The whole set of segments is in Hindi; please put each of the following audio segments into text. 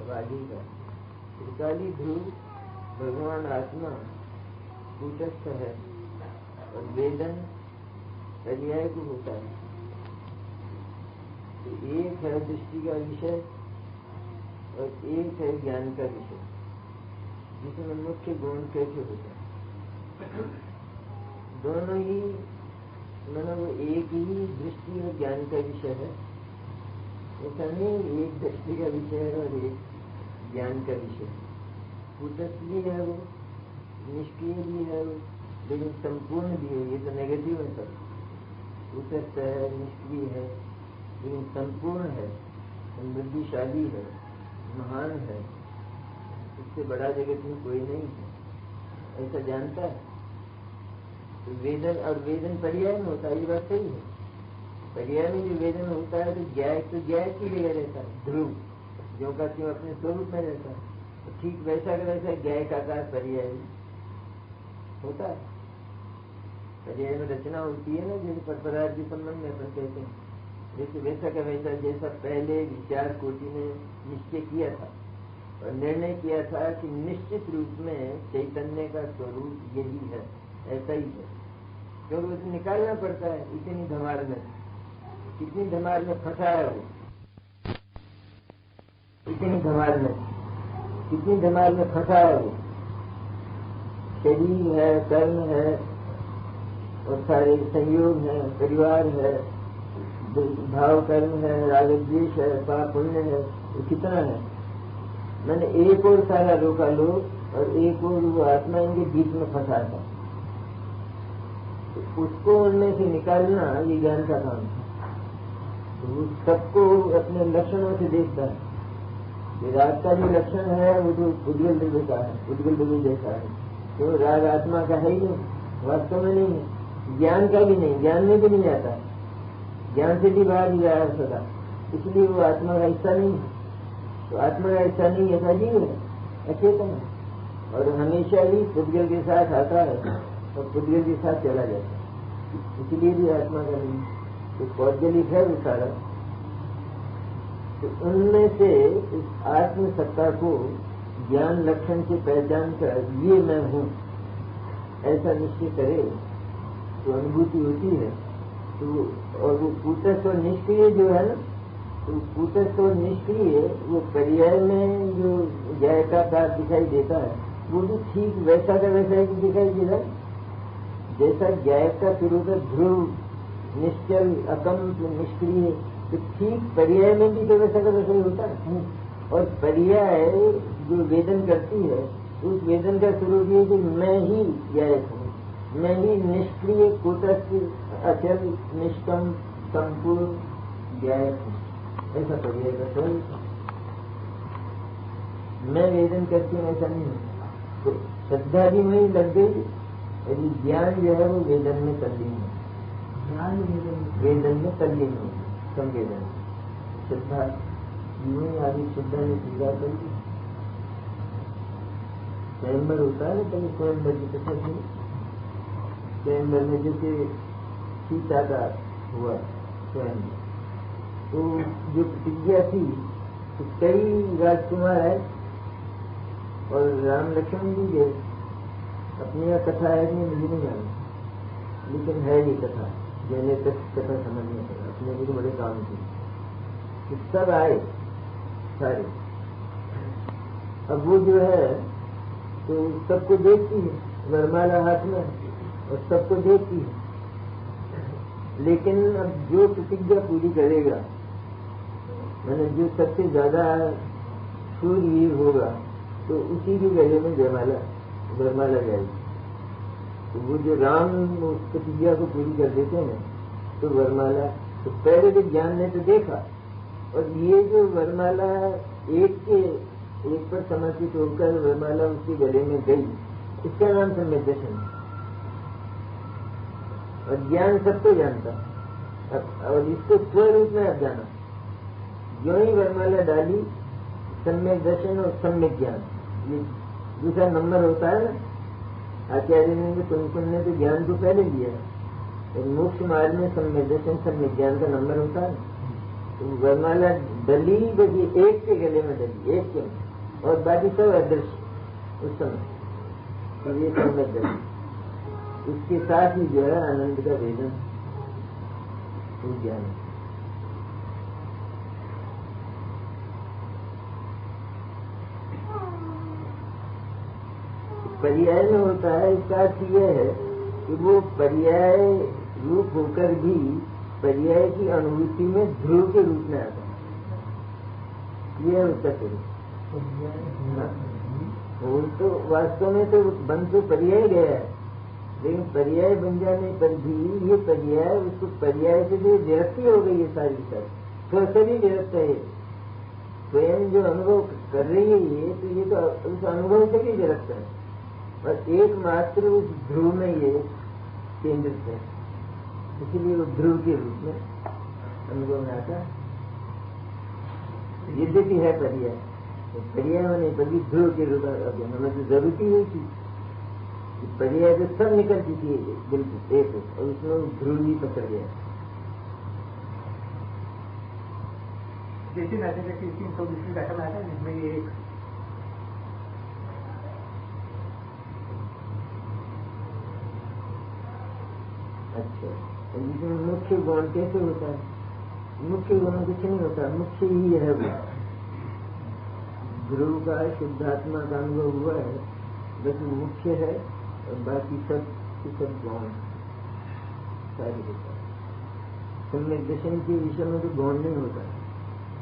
अब आगे का त्रिकाली ध्रुव भगवान आत्मा कूटस्थ है और वेदन पर्याय को होता है। तो एक है दृष्टि का विषय और एक है ज्ञान का विषय, जिसमें मुख्य गुण कैसे होता है। दोनों ही मतलब एक ही दृष्टि और ज्ञान का विषय है, ऐसा नहीं एक दृष्टि का विषय है और एक ज्ञान का विषय। कूटस्थ भी है वो, निष्क्रिय भी है वो, लेकिन संपूर्ण भी है। ये तो नेगेटिव है सब, कूटस्थ है, निष्क्रिय है, लेकिन संपूर्ण है, समृद्धिशाली है, महान है, इससे बड़ा जगत में कोई नहीं है, ऐसा जानता है। तो वेदन और वेदन पर्याय में होता है, ये बात सही है। पर्याय में जो वेदन होता है तो ज्ञाय की जगह रहता है, ध्रुव जो का क्यों अपने स्वरूप में रहता है, तो ठीक वैसा का वैसा ज्ञाय का आकार पर्याय होता है। पर्याय में रचना होती है ना, जैसे पर पदार्थ के संबंध में अपन कहते हैं, जैसे वैसा का वैसा, जैसा पहले विचार कोटि ने निश्चय किया था और निर्णय किया था कि निश्चित रूप में चैतन्य का स्वरूप यही है, ऐसा ही है, क्योंकि उसे निकालना पड़ता है इतनी धमाल में। कितनी धमाल में फंसा है वो, इतनी धमाल में, कितनी धमाल में फंसा है वो। शरीर है, कर्म है और सारे संयोग है, परिवार है, भाव कर्म है, राग द्वेष है, पाप पुण्य है, तो कितना है। मैंने एक और सारा रोका लो और एक और वो आत्मा इनके बीच में फंसा था, तो उसको उनमें से निकालना ये ज्ञान का काम है। तो वो सबको अपने लक्षणों से देखता है। राग का जो लक्षण है वो जो उद्गल द्रव्य का है, उद्गल द्रव्य जैसा है, तो राग आत्मा का है ही नहीं, वास्तव में नहीं है। ज्ञान का भी नहीं, ज्ञान में भी नहीं आता है, ज्ञान से भी बाहर ही रहा है सदा, इसलिए वो आत्मा का हिस्सा नहीं है। तो आत्मा का हिस्सा नहीं, ऐसा जीव है, अचेतन है और हमेशा ही पुद्गल के साथ आता है और पुद्गल के साथ चला जाता है, इसलिए भी आत्मा का नहीं। तो पौद्गलिक है वो सारा। तो उनमें से इस आत्म सत्ता को ज्ञान लक्षण से पहचान कर ये मैं हूँ ऐसा निश्चय करे तो अनुभूति होती है। तो और वो कूटस्थ और निष्क्रिय जो है ना, तो कूटस्थ और निष्क्रिय वो पर्याय में जो ज्ञाय का आकार दिखाई देता है वो भी ठीक वैसा का वैसा ही दिखाई दे रहा है जैसा ज्ञाय का स्वरूप है, ध्रुव, निश्चल, अकंप, निष्क्रिय। तो ठीक पर्याय में भी तो वैसा का वैसा ही होता है। और पर्याय जो वेदन करती है उस वेदन का स्वरूप ये कि मैं ही ज्ञाय हूँ, मैं ही निष्क्रिय, कूटस्थ, अचल, निष्कम, संपूर्ण ज्ञाय हूँ, ऐसा पर्याय का स्वरूप। मैं वेदन करती हूँ ऐसा नहीं है। तो श्रद्धा भी वही लग गई, यदि ज्ञान जो है वो वेदन में तल्लीन है, ज्ञान वेदन में तल्लीन है, संवेदन। श्रद्धा यूं ही आदि श्रद्धा ने पूजा कर दी। स्वयंवर होता है, पहले स्वयंवर की कथा थी। स्वयंवर में जैसे सीता का हुआ स्वयंवर, तो जो प्रतिज्ञा थी तो कई राजकुमार है और राम लक्ष्मण भी गए। अपनी यह कथा है कि मुझे नहीं जाना, लेकिन है ये कथा, मैंने तक कथा समझ नहीं पड़ा, अपने को बड़े काम थे। तो सब आए सारे। अब वो जो है तो सबको देखती है, वरमाला हाथ में और सबको देखती है, लेकिन अब जो प्रतिज्ञा पूरी करेगा, मैंने जो सबसे ज्यादा शूरवीर होगा तो उसी के गले में जयमाला वरमाला जाएगी। तो वो जो राम उस प्रतिज्ञा को पूरी कर देते हैं तो वरमाला, तो पहले तो ज्ञान ने तो देखा, और ये जो वरमाला एक पर समर्पित होकर वरमाला उसके गले में गई, इसका नाम सम्यक दर्शन। और ज्ञान सबको जानता, और इसको स्वरूप में अब जाना। जो ही वरमाला डाली, सम्यक दर्शन और सम्यक ज्ञान, ये दूसरा नंबर होता है ना। आचार्य ने तुमने तो ज्ञान को पहले दिया है, और मोक्ष मार्ग में सम्यक दर्शन सम्यक ज्ञान का नंबर होता है। तो वरमाला डली बस ये एक के गले में डली, एक के में, और बाकी सब अदृश्य उस समय, तो ये संगत डली। उसके साथ ही जो है आनंद का वेदन वो ज्ञान। पर्याय में होता है, इसका अर्थ यह है कि वो पर्याय रूप होकर भी पर्याय की अनुभूति में ध्रुव के रूप में आता है। यह होता है वो तो वास्तव में तो बन तो पर्याय गया है, लेकिन पर्याय बन जाने पर भी ये पर्याय उसको पर्याय से जो विरक्ति हो गई है सारी सब, तो सभी विरक्त है। स्वयं जो अनुभव कर रही है ये, तो ये तो उस अनुभव से भी विरक्त है, और एकमात्र उस ध्रुव में ये केंद्रित है, इसीलिए वो ध्रुव के रूप में अनुभव में आता है। यद्यपि है पर्याय, तो पर्याय होने पर भी ध्रुव के रूप में हमें तो जरूरत ही हुई थी कि पर्याय तो सब निकल चुकी है बिल्कुल एक, और उसमें वो ध्रुव ही पकड़ गया। जैसे नाते कि 320 घटना आता है जिसमें ये एक अच्छा, इसमें मुख्य गुण कैसे होता है? मुख्य गुण कुछ नहीं होता, मुख्य ही है वो ध्रुव का शुद्धात्मा का अनुभव हुआ है, बस मुख्य है, और बाकी सब गौण सारी होता है। सम्यक दर्शन के विषय में तो गौण नहीं होता,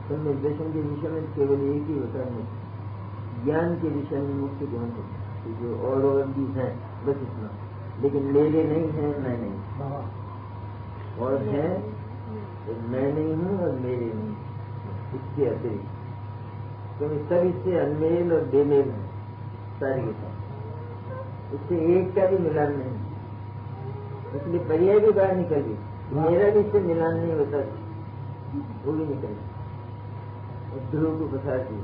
सम्यक दर्शन के विषय में केवल एक ही होता है मुख्य। ज्ञान के विषय में मुख्य गौण होता है, जो और भी हैं बस इतना, लेकिन मेरे नहीं है, मैं नहीं, और है तो मैं नहीं हूँ और मेरे नहीं, इसके अतिरिक्त क्योंकि सब इससे अनमेल और बेमेल है सारी के साथ, इससे एक का भी मिलान नहीं, इसलिए पर्याय भी बाहर निकल गई, मेरा भी इससे मिलान नहीं होता, वो भी निकल गया, ध्रुव को पसार दी।